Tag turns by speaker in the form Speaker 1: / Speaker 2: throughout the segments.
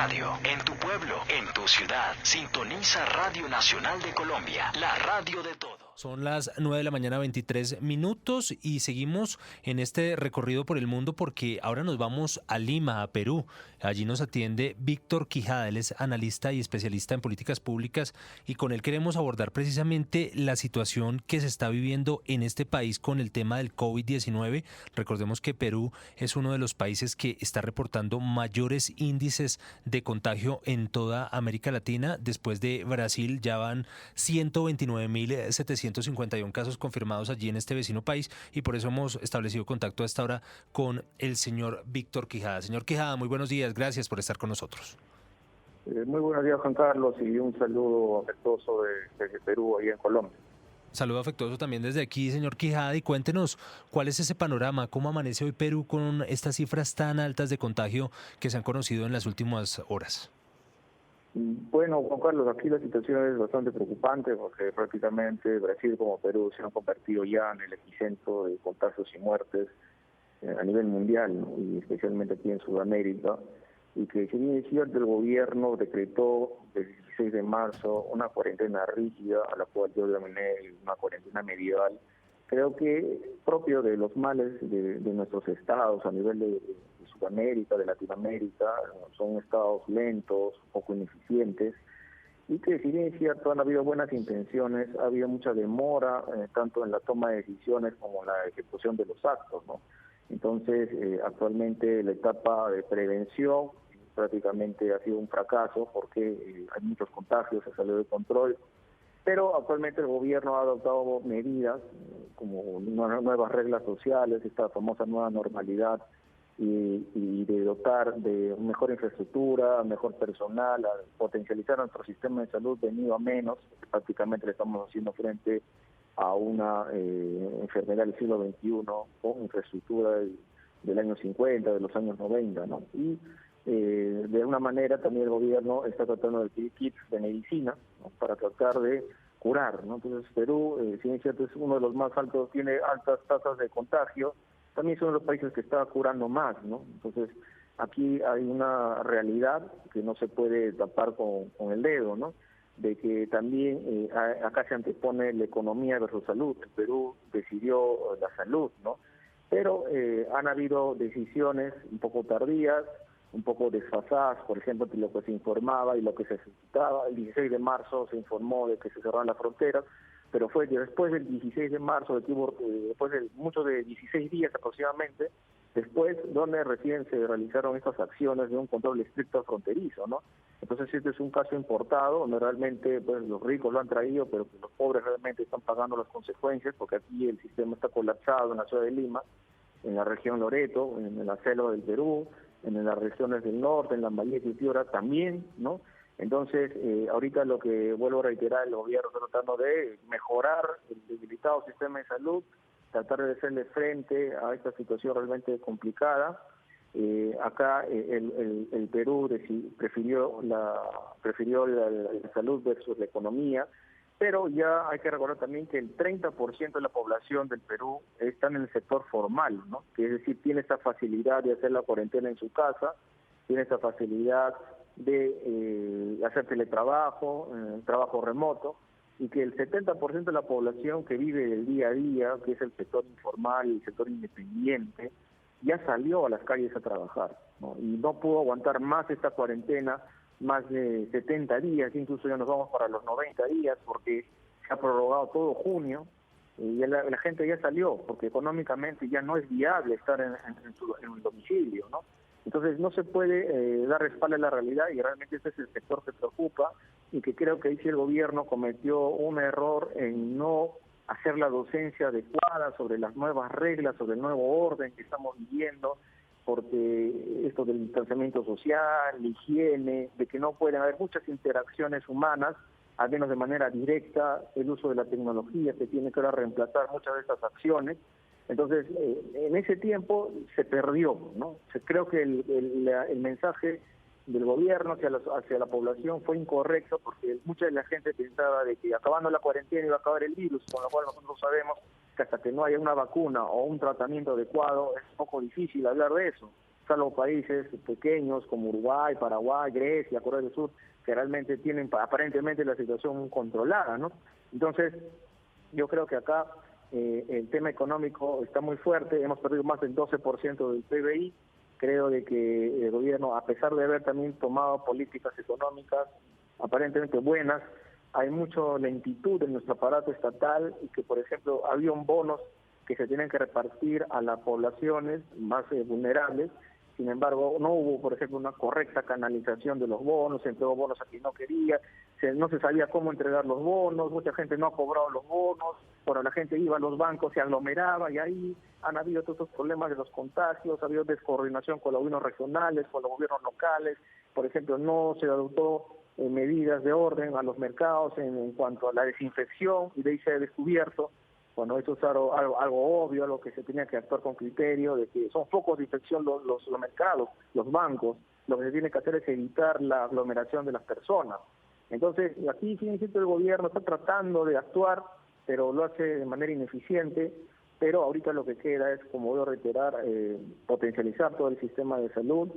Speaker 1: radio, en tu pueblo, en tu ciudad. Sintoniza Radio Nacional de Colombia, la radio de todos.
Speaker 2: Son las 9 de la mañana, 23 minutos, y seguimos en este recorrido por el mundo porque ahora nos vamos a Lima, a Perú. Allí nos atiende Víctor Quijada, él es analista y especialista en políticas públicas, y con él queremos abordar precisamente la situación que se está viviendo en este país con el tema del COVID-19. Recordemos que Perú es uno de los países que está reportando mayores índices de contagio en toda América Latina. Después de Brasil ya van 129.751 casos confirmados allí en este vecino país, y por eso hemos establecido contacto a esta hora con el señor Víctor Quijada. Señor Quijada, muy buenos días, gracias por estar con nosotros.
Speaker 3: Muy buenos días, Juan Carlos, y un saludo afectuoso desde Perú, ahí en Colombia.
Speaker 2: Saludo afectuoso también desde aquí, señor Quijada, y cuéntenos cuál es ese panorama, cómo amanece hoy Perú con estas cifras tan altas de contagio que se han conocido en las últimas horas.
Speaker 3: Bueno, Juan Carlos, aquí la situación es bastante preocupante porque prácticamente Brasil como Perú se han convertido ya en el epicentro de contagios y muertes a nivel mundial, ¿no? Y especialmente aquí en Sudamérica, y que si bien es cierto el gobierno decretó el 16 de marzo una cuarentena rígida, a la cual yo denominé una cuarentena medieval, creo que propio de los males de nuestros estados a nivel de Sudamérica, de Latinoamérica, son estados lentos, poco ineficientes, y que si bien es cierto han habido buenas intenciones, ha habido mucha demora, tanto en la toma de decisiones como en la ejecución de los actos, ¿no? Entonces, actualmente la etapa de prevención prácticamente ha sido un fracaso porque hay muchos contagios, se salió de control, pero actualmente el gobierno ha adoptado medidas como nuevas reglas sociales, esta famosa nueva normalidad, y de dotar de mejor infraestructura, mejor personal, a potencializar nuestro sistema de salud venido a menos. Prácticamente le estamos haciendo frente a una enfermedad del siglo XXI con infraestructura del año 50, de los años 90, ¿no? Y de alguna manera también el gobierno está tratando de adquirir kits de medicina, ¿no? Para tratar de curar, ¿no? Entonces Perú, si bien es cierto, es uno de los más altos, tiene altas tasas de contagio, también son los países que está curando más, ¿no? Entonces aquí hay una realidad que no se puede tapar con el dedo, ¿no? De que también acá se antepone la economía versus salud. El Perú decidió la salud, ¿no? Pero han habido decisiones un poco tardías, un poco desfasadas, por ejemplo, lo que se informaba y lo que se ejecutaba. El 16 de marzo se informó de que se cerraron las fronteras, pero fue después del 16 de marzo, después de muchos de 16 días aproximadamente, después donde recién se realizaron estas acciones de un control estricto fronterizo, ¿no? Entonces este es un caso importado, donde realmente pues los ricos lo han traído, pero que los pobres realmente están pagando las consecuencias, porque aquí el sistema está colapsado en la ciudad de Lima, en la región Loreto, en la selva del Perú, en las regiones del norte, en Lambayeque y Piura también, ¿no? Entonces, ahorita lo que vuelvo a reiterar, el gobierno está tratando de mejorar el debilitado sistema de salud, tratar de hacerle frente a esta situación realmente complicada. Acá el Perú prefirió la salud versus la economía, pero ya hay que recordar también que el 30% de la población del Perú está en el sector formal, ¿no? Que es decir, tiene esta facilidad de hacer la cuarentena en su casa, tiene esta facilidad de hacer teletrabajo, trabajo remoto, y que el 70% de la población que vive del día a día, que es el sector informal, el sector independiente, ya salió a las calles a trabajar, ¿no? Y no pudo aguantar más esta cuarentena, más de 70 días, incluso ya nos vamos para los 90 días, porque se ha prorrogado todo junio, y ya la gente ya salió, porque económicamente ya no es viable estar en el domicilio, ¿no? Entonces no se puede dar respaldo a la realidad, y realmente ese es el sector que preocupa, y que creo que ahí sí el gobierno cometió un error en no hacer la docencia adecuada sobre las nuevas reglas, sobre el nuevo orden que estamos viviendo, porque esto del distanciamiento social, la higiene, de que no pueden haber muchas interacciones humanas, al menos de manera directa, el uso de la tecnología que tiene que ahora reemplazar muchas de estas acciones. Entonces, en ese tiempo se perdió, ¿no? Creo que el mensaje del gobierno hacia la población fue incorrecto, porque mucha de la gente pensaba de que acabando la cuarentena iba a acabar el virus, con lo cual nosotros sabemos que hasta que no haya una vacuna o un tratamiento adecuado es un poco difícil hablar de eso. salvo países pequeños como Uruguay, Paraguay, Grecia, Corea del Sur, que realmente tienen aparentemente la situación controlada, ¿no? Entonces, yo creo que acá el tema económico está muy fuerte, hemos perdido más del 12% del PBI. Creo de que el gobierno, a pesar de haber también tomado políticas económicas aparentemente buenas, hay mucha lentitud en nuestro aparato estatal y que, por ejemplo, había bonos que se tienen que repartir a las poblaciones más vulnerables. Sin embargo, no hubo, por ejemplo, una correcta canalización de los bonos, se entregó bonos a quien no quería, no se sabía cómo entregar los bonos, mucha gente no ha cobrado los bonos, bueno, la gente iba a los bancos, se aglomeraba y ahí han habido todos estos problemas de los contagios, ha habido descoordinación con los gobiernos regionales, con los gobiernos locales, por ejemplo, no se adoptó medidas de orden a los mercados en cuanto a la desinfección y de ahí se ha descubierto. Bueno, eso es algo obvio, algo que se tenía que actuar con criterio, de que son focos de infección los mercados, los bancos. Lo que se tiene que hacer es evitar la aglomeración de las personas. Entonces, aquí sí el gobierno está tratando de actuar, pero lo hace de manera ineficiente. Pero ahorita lo que queda es, como voy a reiterar, potencializar todo el sistema de salud.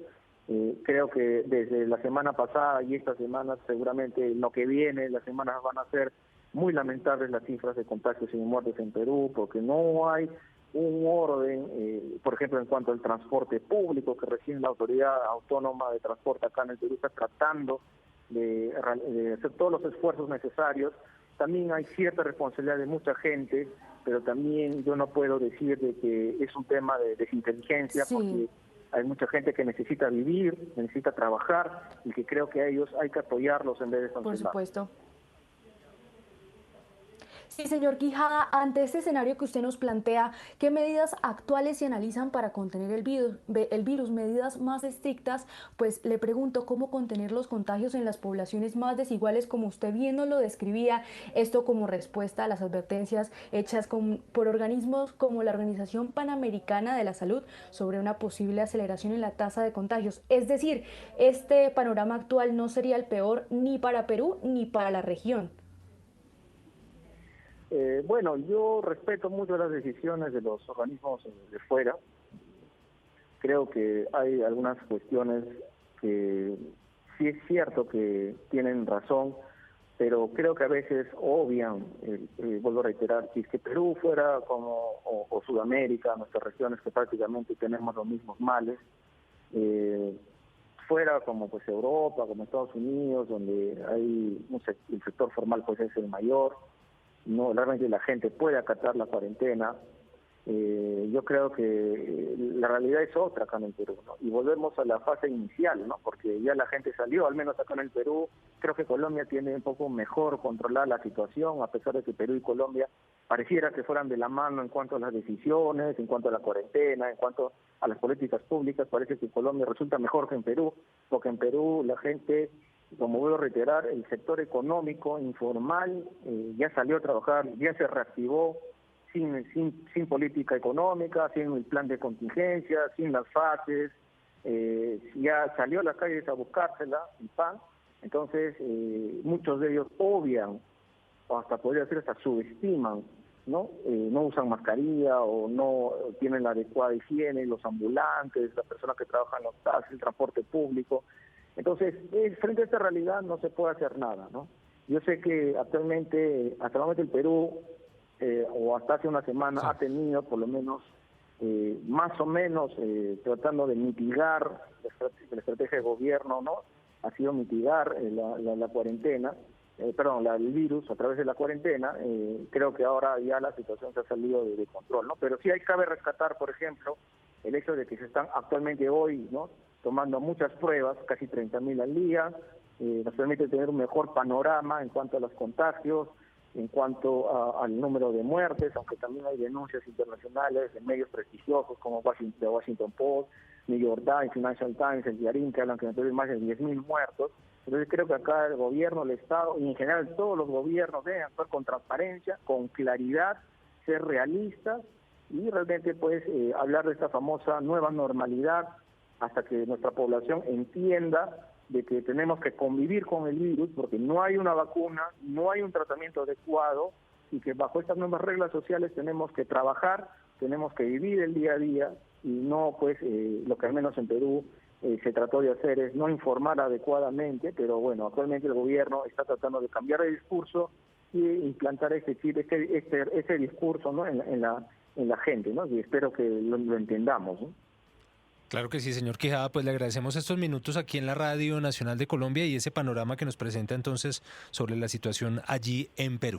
Speaker 3: Creo que desde la semana pasada y esta semana, seguramente lo que viene, las semanas van a ser muy lamentables las cifras de contagios y muertes en Perú, porque no hay un orden, por ejemplo, en cuanto al transporte público, que recién la Autoridad Autónoma de Transporte acá en el Perú está tratando de hacer todos los esfuerzos necesarios. También hay cierta responsabilidad de mucha gente, pero también yo no puedo decir de que es un tema de desinteligencia, porque hay mucha gente que necesita vivir, necesita trabajar, y que creo que a ellos hay que apoyarlos en vez de sancionarlos.
Speaker 4: Por supuesto. Sí, señor Quijada, ante este escenario que usted nos plantea, ¿qué medidas actuales se analizan para contener el virus? Medidas más estrictas, pues le pregunto cómo contener los contagios en las poblaciones más desiguales, como usted bien nos lo describía, esto como respuesta a las advertencias hechas por organismos como la Organización Panamericana de la Salud sobre una posible aceleración en la tasa de contagios. Es decir, este panorama actual no sería el peor ni para Perú ni para la región.
Speaker 3: Bueno, yo respeto mucho las decisiones de los organismos de fuera. Creo que hay algunas cuestiones que sí es cierto que tienen razón, pero creo que a veces obvian, vuelvo a reiterar, si es que Perú fuera como o Sudamérica, nuestras regiones que prácticamente tenemos los mismos males, fuera como pues Europa, como Estados Unidos, donde hay el sector formal pues es el mayor, no realmente la gente puede acatar la cuarentena. Yo creo que la realidad es otra acá en el Perú, ¿no? Y volvemos a la fase inicial, ¿no? Porque ya la gente salió, al menos acá en el Perú. Creo que Colombia tiene un poco mejor controlada la situación, a pesar de que Perú y Colombia pareciera que fueran de la mano en cuanto a las decisiones, en cuanto a la cuarentena, en cuanto a las políticas públicas. Parece que Colombia resulta mejor que en Perú, porque en Perú la gente, como voy a reiterar, el sector económico informal ya salió a trabajar, ya se reactivó sin política económica, sin el plan de contingencia, sin las fases, ya salió a las calles a buscársela, el pan. Entonces, muchos de ellos obvian, o hasta podría decir hasta subestiman, ¿no? No usan mascarilla o no tienen la adecuada higiene, los ambulantes, las personas que trabajan en los taxis, el transporte público. Entonces, frente a esta realidad no se puede hacer nada, ¿no? Yo sé que actualmente, hasta el momento el Perú, o hasta hace una semana, ha tenido por lo menos, más o menos, tratando de mitigar la estrategia de gobierno, ¿no? Ha sido mitigar la cuarentena, el virus a través de la cuarentena. Creo que ahora ya la situación se ha salido de control, ¿no? Pero sí cabe rescatar, por ejemplo, el hecho de que se están actualmente hoy, ¿no?, tomando muchas pruebas, casi 30.000 al día, nos permite tener un mejor panorama en cuanto a los contagios, en cuanto al número de muertes, aunque también hay denuncias internacionales de medios prestigiosos como The Washington Post, New York Times, Financial Times, el Clarín, que hablan que hay más de 10.000 muertos. Entonces creo que acá el gobierno, el Estado y en general todos los gobiernos deben actuar con transparencia, con claridad, ser realistas y realmente pues hablar de esta famosa nueva normalidad hasta que nuestra población entienda de que tenemos que convivir con el virus porque no hay una vacuna, no hay un tratamiento adecuado y que bajo estas nuevas reglas sociales tenemos que trabajar, tenemos que vivir el día a día y no, pues, lo que al menos en Perú se trató de hacer es no informar adecuadamente, pero bueno, actualmente el gobierno está tratando de cambiar el discurso y implantar ese discurso, ¿no?, en la gente, ¿no? Y espero que lo entendamos, ¿no?
Speaker 2: Claro que sí, señor Quijada, pues le agradecemos estos minutos aquí en la Radio Nacional de Colombia y ese panorama que nos presenta entonces sobre la situación allí en Perú.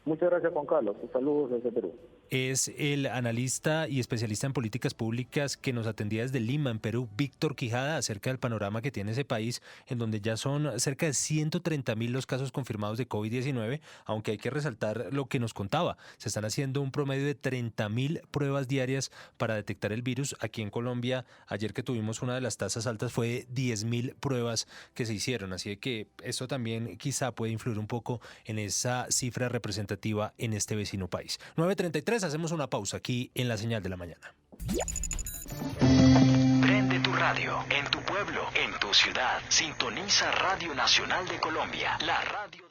Speaker 3: Muchas gracias, Juan Carlos. Saludos desde Perú.
Speaker 2: Es el analista y especialista en políticas públicas que nos atendía desde Lima, en Perú, Víctor Quijada, acerca del panorama que tiene ese país, en donde ya son cerca de 130.000 los casos confirmados de COVID-19, aunque hay que resaltar lo que nos contaba. Se están haciendo un promedio de 30.000 pruebas diarias para detectar el virus. Aquí en Colombia, ayer que tuvimos una de las tasas altas, fue 10.000 pruebas que se hicieron. Así que esto también quizá puede influir un poco en esa cifra representativa en este vecino país. 9:33. Hacemos una pausa aquí en La Señal de la Mañana.
Speaker 1: Prende tu radio en tu pueblo, en tu ciudad. Sintoniza Radio Nacional de Colombia, la radio.